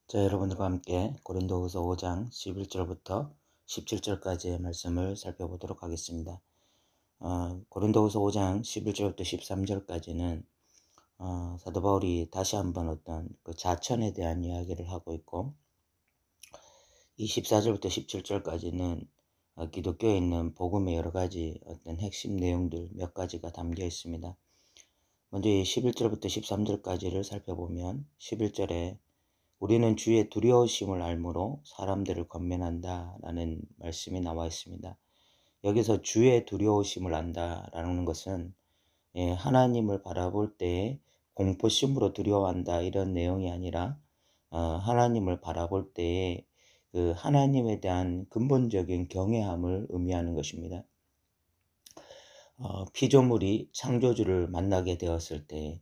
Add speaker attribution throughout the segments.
Speaker 1: 자, 여러분들과 함께 고린도후서 5장 11절부터 17절까지의 말씀을 살펴보도록 하겠습니다. 고린도후서 5장 11절부터 13절까지는 사도 바울이 다시 한번 어떤 그 자천에 대한 이야기를 하고 있고, 이 14절부터 17절까지는 기독교에 있는 복음의 여러 가지 어떤 핵심 내용들 몇 가지가 담겨 있습니다. 먼저 이 11절부터 13절까지를 살펴보면 11절에 우리는 주의 두려우심을 알므로 사람들을 권면한다 라는 말씀이 나와 있습니다. 여기서 주의 두려우심을 안다라는 것은 하나님을 바라볼 때 공포심으로 두려워한다 이런 내용이 아니라 하나님을 바라볼 때에 그 하나님에 대한 근본적인 경외함을 의미하는 것입니다. 피조물이 창조주를 만나게 되었을 때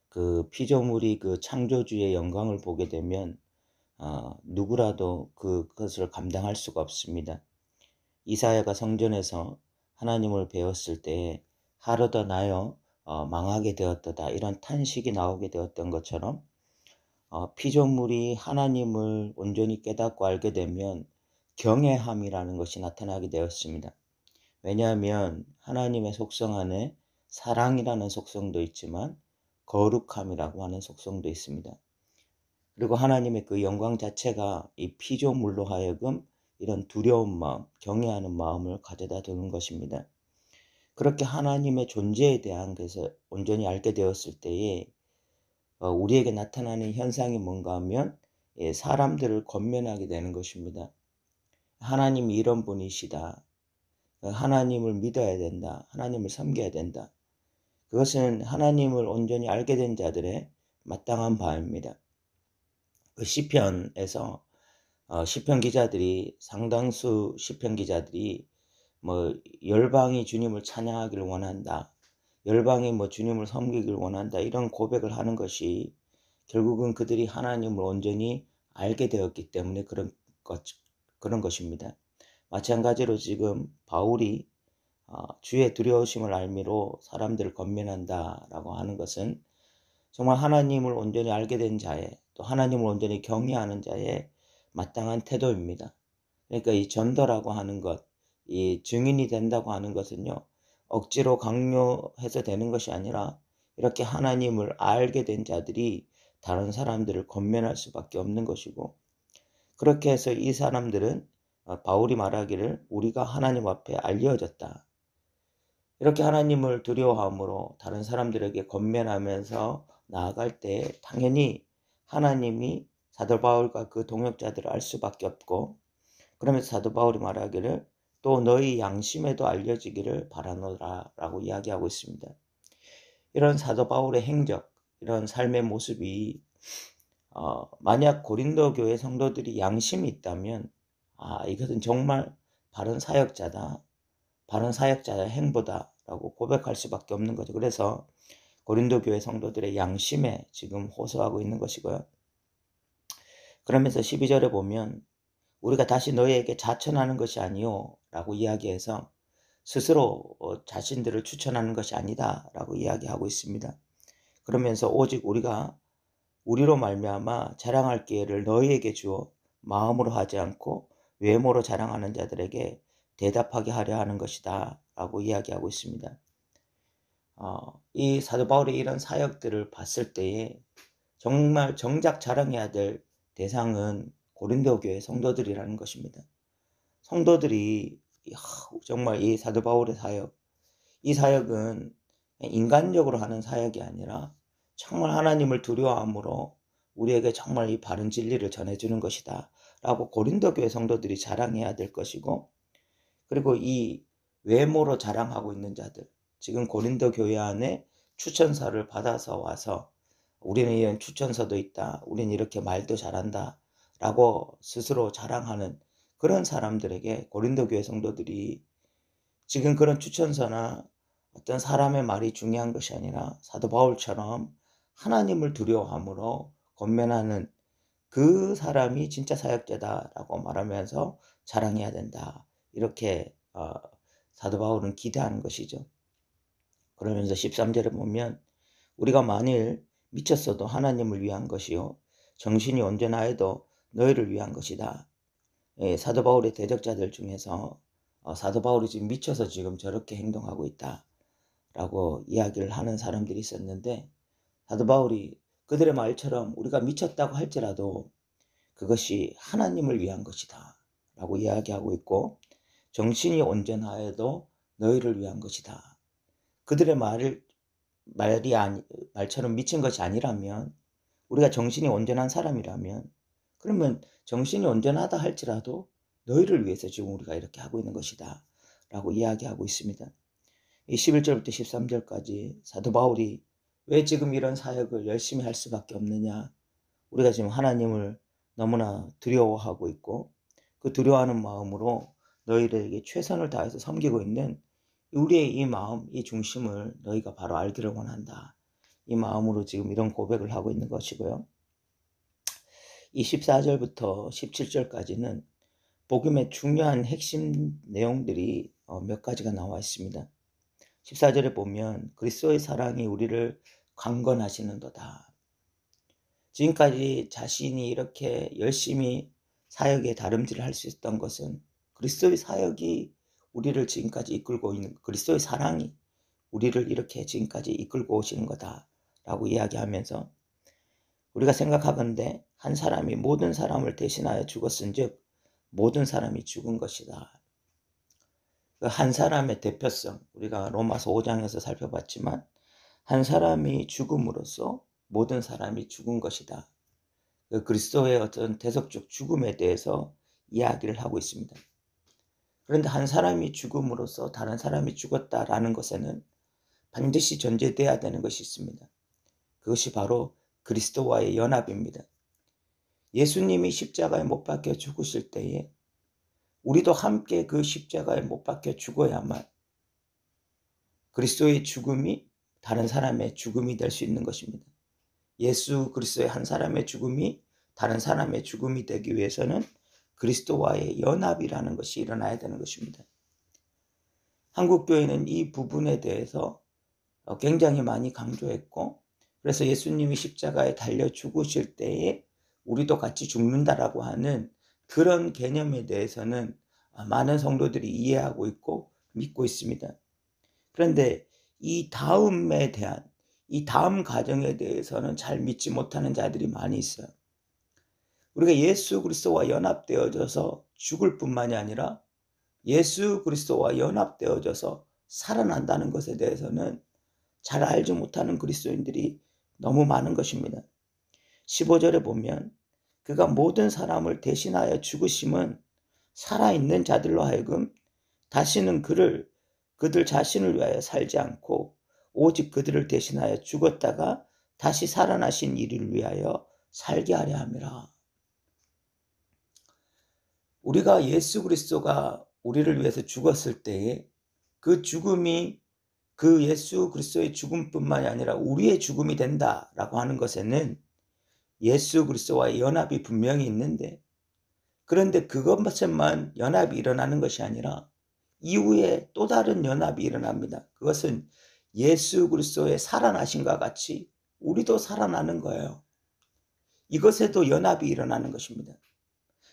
Speaker 1: 그 피조물이 그 창조주의 영광을 보게 되면 누구라도 그것을 감당할 수가 없습니다. 이사야가 성전에서 하나님을 배웠을 때 하루더 나여 망하게 되었도다 이런 탄식이 나오게 되었던 것처럼 피조물이 하나님을 온전히 깨닫고 알게 되면 경외함이라는 것이 나타나게 되었습니다. 왜냐하면 하나님의 속성 안에 사랑이라는 속성도 있지만 거룩함이라고 하는 속성도 있습니다. 그리고 하나님의 그 영광 자체가 이 피조물로 하여금 이런 두려운 마음, 경외하는 마음을 가져다 두는 것입니다. 그렇게 하나님의 존재에 대한 것을 온전히 알게 되었을 때에 우리에게 나타나는 현상이 뭔가 하면 사람들을 권면하게 되는 것입니다. 하나님이 이런 분이시다. 하나님을 믿어야 된다. 하나님을 섬겨야 된다. 그것은 하나님을 온전히 알게 된 자들의 마땅한 바입니다. 그 시편에서 시편 기자들이 상당수 시편 기자들이 뭐 열방이 주님을 찬양하기를 원한다. 열방이 뭐 주님을 섬기기를 원한다. 이런 고백을 하는 것이 결국은 그들이 하나님을 온전히 알게 되었기 때문에 그런 것입니다. 마찬가지로 지금 바울이 주의 두려우심을 알미로 사람들을 권면한다라고 하는 것은 정말 하나님을 온전히 알게 된 자의 또 하나님을 온전히 경외하는 자의 마땅한 태도입니다. 그러니까 이 전도라고 하는 것, 이 증인이 된다고 하는 것은요, 억지로 강요해서 되는 것이 아니라 이렇게 하나님을 알게 된 자들이 다른 사람들을 권면할 수밖에 없는 것이고, 그렇게 해서 이 사람들은 바울이 말하기를 우리가 하나님 앞에 알려졌다. 이렇게 하나님을 두려워함으로 다른 사람들에게 권면하면서 나아갈 때 당연히 하나님이 사도 바울과 그 동역자들을 알 수밖에 없고, 그러면서 사도 바울이 말하기를 또 너희 양심에도 알려지기를 바라노라 라고 이야기하고 있습니다. 이런 사도 바울의 행적, 이런 삶의 모습이 만약 고린도 교회 성도들이 양심이 있다면 이것은 정말 바른 사역자다. 바른 사역자의 행보다라고 고백할 수밖에 없는 거죠. 그래서 고린도 교회 성도들의 양심에 지금 호소하고 있는 것이고요. 그러면서 12절에 보면 우리가 다시 너희에게 자천하는 것이 아니요 라고 이야기해서 스스로 자신들을 추천하는 것이 아니다 라고 이야기하고 있습니다. 그러면서 오직 우리가 우리로 말미암아 자랑할 기회를 너희에게 주어 마음으로 하지 않고 외모로 자랑하는 자들에게 대답하게 하려 하는 것이다 라고 이야기하고 있습니다. 이 사도 바울의 이런 사역들을 봤을 때에 정말 정작 자랑해야 될 대상은 고린도 교회 성도들이라는 것입니다. 성도들이 정말 이 사도 바울의 사역, 이 사역은 인간적으로 하는 사역이 아니라 정말 하나님을 두려워함으로 우리에게 정말 이 바른 진리를 전해주는 것이다 라고 고린도 교회 성도들이 자랑해야 될 것이고, 그리고 이 외모로 자랑하고 있는 자들, 지금 고린도 교회 안에 추천서를 받아서 와서 우리는 이런 추천서도 있다, 우리는 이렇게 말도 잘한다 라고 스스로 자랑하는 그런 사람들에게 고린도 교회 성도들이 지금 그런 추천서나 어떤 사람의 말이 중요한 것이 아니라 사도 바울처럼 하나님을 두려워함으로 권면하는 그 사람이 진짜 사역자다라고 말하면서 자랑해야 된다. 이렇게 사도 바울은 기대하는 것이죠. 그러면서 13절에 보면 우리가 만일 미쳤어도 하나님을 위한 것이요 정신이 온전하여도 너희를 위한 것이다. 예, 사도 바울의 대적자들 중에서 사도 바울이 지금 미쳐서 지금 저렇게 행동하고 있다라고 이야기를 하는 사람들이 있었는데, 사도 바울이 그들의 말처럼 우리가 미쳤다고 할지라도 그것이 하나님을 위한 것이다 라고 이야기하고 있고, 정신이 온전하여도 너희를 위한 것이다. 그들의 말처럼 미친 것이 아니라면, 우리가 정신이 온전한 사람이라면, 그러면 정신이 온전하다 할지라도 너희를 위해서 지금 우리가 이렇게 하고 있는 것이다 라고 이야기하고 있습니다. 이 11절부터 13절까지 사도 바울이 왜 지금 이런 사역을 열심히 할 수밖에 없느냐, 우리가 지금 하나님을 너무나 두려워하고 있고 그 두려워하는 마음으로 너희들에게 최선을 다해서 섬기고 있는 우리의 이 마음, 이 중심을 너희가 바로 알기를 원한다, 이 마음으로 지금 이런 고백을 하고 있는 것이고요. 이 14절부터 17절까지는 복음의 중요한 핵심 내용들이 몇 가지가 나와 있습니다. 14절에 보면 그리스도의 사랑이 우리를 강건하시는도다. 지금까지 자신이 이렇게 열심히 사역에 다름질을 할 수 있었던 것은 그리스도의 사역이 우리를 지금까지 이끌고 있는, 그리스도의 사랑이 우리를 이렇게 지금까지 이끌고 오시는 거다라고 이야기하면서, 우리가 생각하건대 한 사람이 모든 사람을 대신하여 죽었은즉 모든 사람이 죽은 것이다. 한 사람의 대표성, 우리가 로마서 5장에서 살펴봤지만 한 사람이 죽음으로써 모든 사람이 죽은 것이다. 그리스도의 어떤 대속적 죽음에 대해서 이야기를 하고 있습니다. 그런데 한 사람이 죽음으로써 다른 사람이 죽었다라는 것에는 반드시 전제되어야 되는 것이 있습니다. 그것이 바로 그리스도와의 연합입니다. 예수님이 십자가에 못 박혀 죽으실 때에 우리도 함께 그 십자가에 못 박혀 죽어야만 그리스도의 죽음이 다른 사람의 죽음이 될 수 있는 것입니다. 예수 그리스도의 한 사람의 죽음이 다른 사람의 죽음이 되기 위해서는 그리스도와의 연합이라는 것이 일어나야 되는 것입니다. 한국교회는 이 부분에 대해서 굉장히 많이 강조했고, 그래서 예수님이 십자가에 달려 죽으실 때에 우리도 같이 죽는다라고 하는 그런 개념에 대해서는 많은 성도들이 이해하고 있고 믿고 있습니다. 그런데 이 다음에 대한, 이 다음 과정에 대해서는 잘 믿지 못하는 자들이 많이 있어요. 우리가 예수 그리스도와 연합되어져서 죽을 뿐만이 아니라 예수 그리스도와 연합되어져서 살아난다는 것에 대해서는 잘 알지 못하는 그리스도인들이 너무 많은 것입니다. 15절에 보면 그가 모든 사람을 대신하여 죽으심은 살아있는 자들로 하여금 다시는 그들 자신을 위하여 살지 않고 오직 그들을 대신하여 죽었다가 다시 살아나신 이를 위하여 살게 하려 함이라. 우리가 예수 그리스도가 우리를 위해서 죽었을 때에 그 죽음이 그 예수 그리스도의 죽음뿐만이 아니라 우리의 죽음이 된다라고 하는 것에는 예수 그리스도와의 연합이 분명히 있는데, 그런데 그것만 연합이 일어나는 것이 아니라 이후에 또 다른 연합이 일어납니다. 그것은 예수 그리스도의 살아나심과 같이 우리도 살아나는 거예요. 이것에도 연합이 일어나는 것입니다.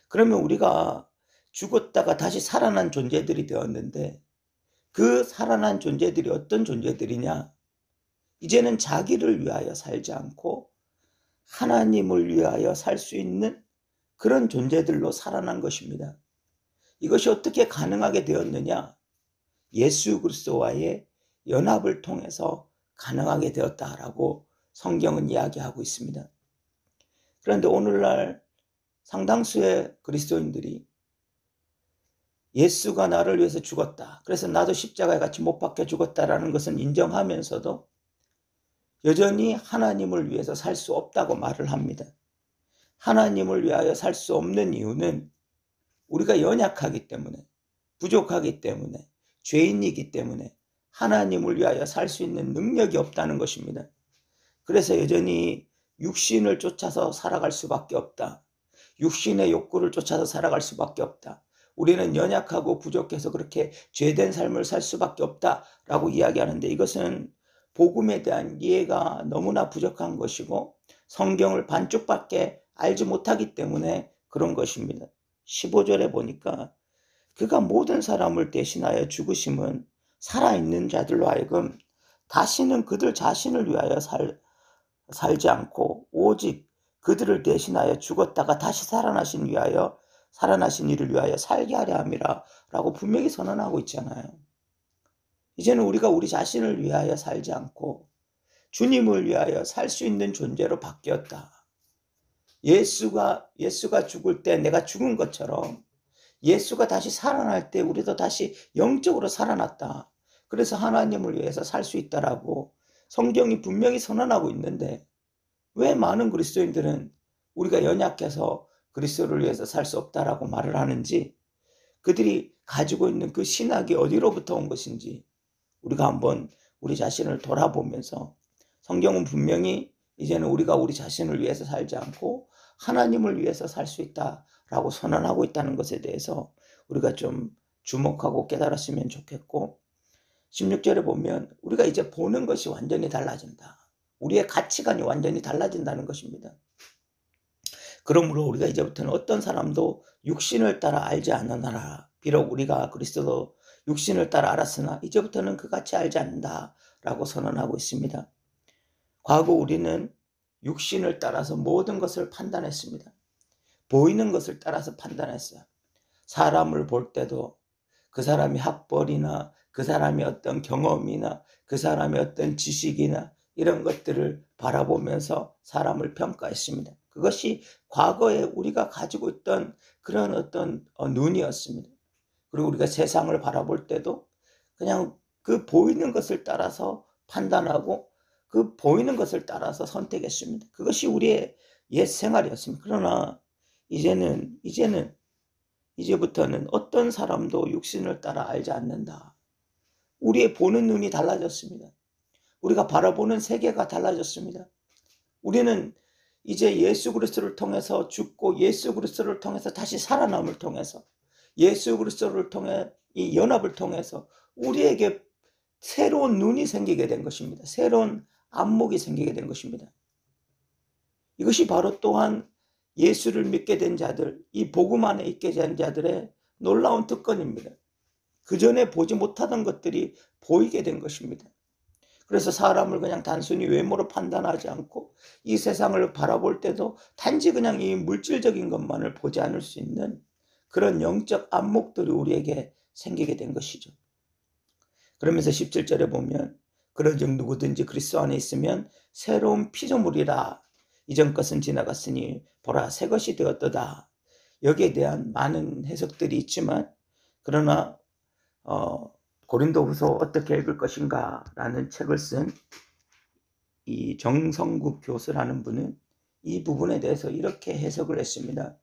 Speaker 1: 그러면 우리가 죽었다가 다시 살아난 존재들이 되었는데, 그 살아난 존재들이 어떤 존재들이냐? 이제는 자기를 위하여 살지 않고 하나님을 위하여 살 수 있는 그런 존재들로 살아난 것입니다. 이것이 어떻게 가능하게 되었느냐? 예수 그리스도와의 연합을 통해서 가능하게 되었다라고 성경은 이야기하고 있습니다. 그런데 오늘날 상당수의 그리스도인들이 예수가 나를 위해서 죽었다, 그래서 나도 십자가에 같이 못 박혀 죽었다라는 것은 인정하면서도 여전히 하나님을 위해서 살 수 없다고 말을 합니다. 하나님을 위하여 살 수 없는 이유는 우리가 연약하기 때문에, 부족하기 때문에, 죄인이기 때문에 하나님을 위하여 살 수 있는 능력이 없다는 것입니다. 그래서 여전히 육신을 쫓아서 살아갈 수밖에 없다. 육신의 욕구를 쫓아서 살아갈 수밖에 없다. 우리는 연약하고 부족해서 그렇게 죄된 삶을 살 수밖에 없다라고 이야기하는데, 이것은 복음에 대한 이해가 너무나 부족한 것이고 성경을 반쪽밖에 알지 못하기 때문에 그런 것입니다. 15절에 보니까 그가 모든 사람을 대신하여 죽으심은 살아있는 자들로 하여금 다시는 그들 자신을 위하여 살지 않고 오직 그들을 대신하여 죽었다가 다시 살아나신 이를 위하여 살게 하려 함이라 라고 분명히 선언하고 있잖아요. 이제는 우리가 우리 자신을 위하여 살지 않고 주님을 위하여 살 수 있는 존재로 바뀌었다. 예수가 죽을 때 내가 죽은 것처럼 예수가 다시 살아날 때 우리도 다시 영적으로 살아났다. 그래서 하나님을 위해서 살 수 있다라고 성경이 분명히 선언하고 있는데 왜 많은 그리스도인들은 우리가 연약해서 그리스도를 위해서 살 수 없다라고 말을 하는지, 그들이 가지고 있는 그 신학이 어디로부터 온 것인지 우리가 한번 우리 자신을 돌아보면서, 성경은 분명히 이제는 우리가 우리 자신을 위해서 살지 않고 하나님을 위해서 살 수 있다라고 선언하고 있다는 것에 대해서 우리가 좀 주목하고 깨달았으면 좋겠고, 16절에 보면 우리가 이제 보는 것이 완전히 달라진다. 우리의 가치관이 완전히 달라진다는 것입니다. 그러므로 우리가 이제부터는 어떤 사람도 육신을 따라 알지 않으나라. 비록 우리가 그리스도 육신을 따라 알았으나 이제부터는 그같이 알지 않는다라고 선언하고 있습니다. 과거 우리는 육신을 따라서 모든 것을 판단했습니다. 보이는 것을 따라서 판단했어요. 사람을 볼 때도 그 사람이 학벌이나 그 사람이 어떤 경험이나 그 사람의 어떤 지식이나 이런 것들을 바라보면서 사람을 평가했습니다. 그것이 과거에 우리가 가지고 있던 그런 어떤 눈이었습니다. 그리고 우리가 세상을 바라볼 때도 그냥 그 보이는 것을 따라서 판단하고 그 보이는 것을 따라서 선택했습니다. 그것이 우리의 옛 생활이었습니다. 그러나 이제부터는 어떤 사람도 육신을 따라 알지 않는다. 우리의 보는 눈이 달라졌습니다. 우리가 바라보는 세계가 달라졌습니다. 우리는 이제 예수 그리스도를 통해서 죽고 예수 그리스도를 통해서 다시 살아남을 통해서 예수 그리스도를 통해 이 연합을 통해서 우리에게 새로운 눈이 생기게 된 것입니다. 새로운 안목이 생기게 된 것입니다. 이것이 바로 또한 예수를 믿게 된 자들, 이 복음 안에 있게 된 자들의 놀라운 특권입니다. 그 전에 보지 못하던 것들이 보이게 된 것입니다. 그래서 사람을 그냥 단순히 외모로 판단하지 않고 이 세상을 바라볼 때도 단지 그냥 이 물질적인 것만을 보지 않을 수 있는 그런 영적 안목들이 우리에게 생기게 된 것이죠. 그러면서 17절에 보면 그런즉 누구든지 그리스도 안에 있으면 새로운 피조물이라. 이전 것은 지나갔으니 보라 새 것이 되었도다. 여기에 대한 많은 해석들이 있지만, 그러나 고린도후서 어떻게 읽을 것인가 라는 책을 쓴 이 정성국 교수라는 분은 이 부분에 대해서 이렇게 해석을 했습니다.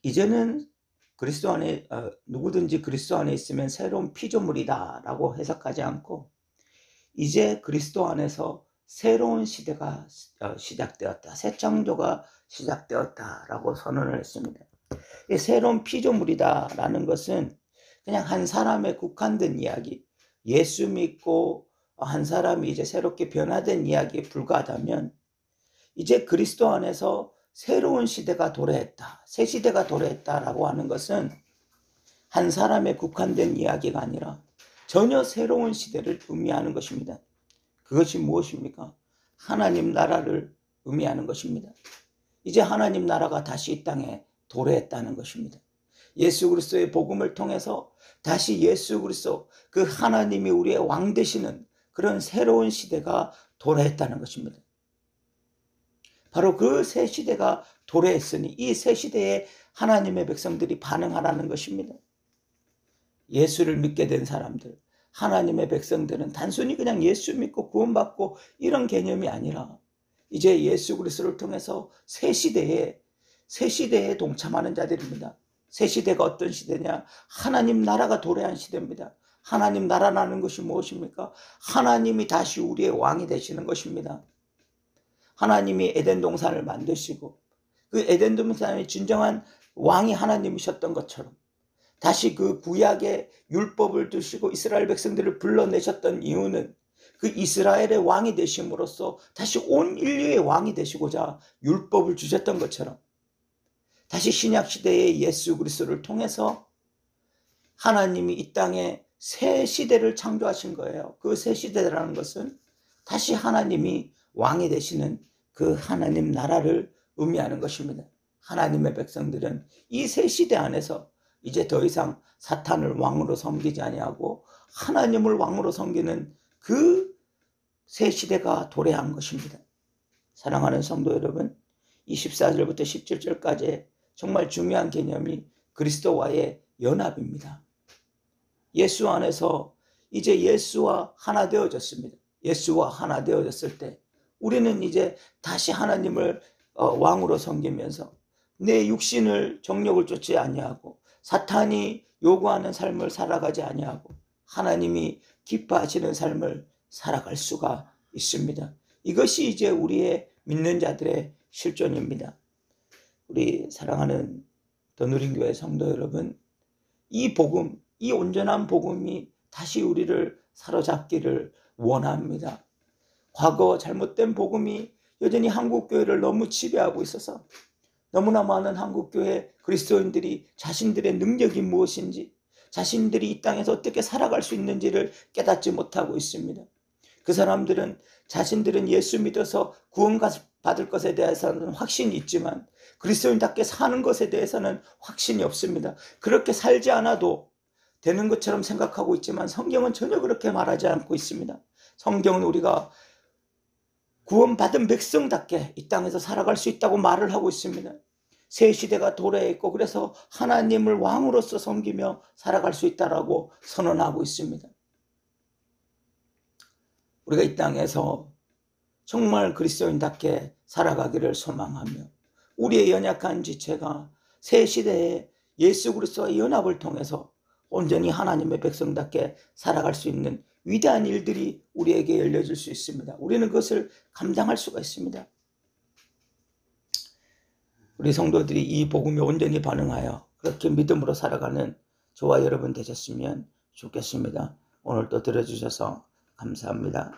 Speaker 1: 이제는 그리스도 안에 누구든지 그리스도 안에 있으면 새로운 피조물이다 라고 해석하지 않고, 이제 그리스도 안에서 새로운 시대가 시작되었다, 새 창조가 시작되었다 라고 선언을 했습니다. 이 새로운 피조물이다 라는 것은 그냥 한 사람에 국한된 이야기, 예수 믿고 한 사람이 이제 새롭게 변화된 이야기에 불과하다면, 이제 그리스도 안에서 새로운 시대가 도래했다, 새 시대가 도래했다라고 하는 것은 한 사람에 국한된 이야기가 아니라 전혀 새로운 시대를 의미하는 것입니다. 그것이 무엇입니까? 하나님 나라를 의미하는 것입니다. 이제 하나님 나라가 다시 이 땅에 도래했다는 것입니다. 예수 그리스도의 복음을 통해서 다시 예수 그리스도 그 하나님이 우리의 왕 되시는 그런 새로운 시대가 도래했다는 것입니다. 바로 그 새 시대가 도래했으니 이 새 시대에 하나님의 백성들이 반응하라는 것입니다. 예수를 믿게 된 사람들, 하나님의 백성들은 단순히 그냥 예수 믿고 구원받고 이런 개념이 아니라 이제 예수 그리스도를 통해서 새 시대에 동참하는 자들입니다. 새 시대가 어떤 시대냐? 하나님 나라가 도래한 시대입니다. 하나님 나라라는 것이 무엇입니까? 하나님이 다시 우리의 왕이 되시는 것입니다. 하나님이 에덴 동산을 만드시고 그 에덴 동산의 진정한 왕이 하나님이셨던 것처럼 다시 그 구약의 율법을 두시고 이스라엘 백성들을 불러내셨던 이유는 그 이스라엘의 왕이 되심으로써 다시 온 인류의 왕이 되시고자 율법을 주셨던 것처럼 다시 신약 시대의 예수 그리스도를 통해서 하나님이 이 땅에 새 시대를 창조하신 거예요. 그 새 시대라는 것은 다시 하나님이 왕이 되시는 그 하나님 나라를 의미하는 것입니다. 하나님의 백성들은 이 새 시대 안에서 이제 더 이상 사탄을 왕으로 섬기지 아니하고 하나님을 왕으로 섬기는 그 새 시대가 도래한 것입니다. 사랑하는 성도 여러분, 24절부터 17절까지 정말 중요한 개념이 그리스도와의 연합입니다. 예수 안에서 이제 예수와 하나 되어졌습니다. 예수와 하나 되어졌을 때 우리는 이제 다시 하나님을 왕으로 섬기면서 내 육신을 정욕을 쫓지 아니하고 사탄이 요구하는 삶을 살아가지 아니하고 하나님이 기뻐하시는 삶을 살아갈 수가 있습니다. 이것이 이제 우리의 믿는 자들의 실존입니다. 우리 사랑하는 더 누린 교회 성도 여러분, 이 복음, 이 온전한 복음이 다시 우리를 사로잡기를 원합니다. 과거 잘못된 복음이 여전히 한국교회를 너무 지배하고 있어서 너무나 많은 한국교회 그리스도인들이 자신들의 능력이 무엇인지, 자신들이 이 땅에서 어떻게 살아갈 수 있는지를 깨닫지 못하고 있습니다. 그 사람들은 자신들은 예수 믿어서 구원받을 것에 대해서는 확신이 있지만 그리스도인답게 사는 것에 대해서는 확신이 없습니다. 그렇게 살지 않아도 되는 것처럼 생각하고 있지만 성경은 전혀 그렇게 말하지 않고 있습니다. 성경은 우리가 구원받은 백성답게 이 땅에서 살아갈 수 있다고 말을 하고 있습니다. 새 시대가 도래했고 그래서 하나님을 왕으로서 섬기며 살아갈 수 있다라고 선언하고 있습니다. 우리가 이 땅에서 정말 그리스도인답게 살아가기를 소망하며 우리의 연약한 지체가 새 시대에 예수 그리스도와의 연합을 통해서 온전히 하나님의 백성답게 살아갈 수 있는 위대한 일들이 우리에게 열려질 수 있습니다. 우리는 그것을 감당할 수가 있습니다. 우리 성도들이 이 복음에 온전히 반응하여 그렇게 믿음으로 살아가는 저와 여러분 되셨으면 좋겠습니다. 오늘 또 들어주셔서 감사합니다.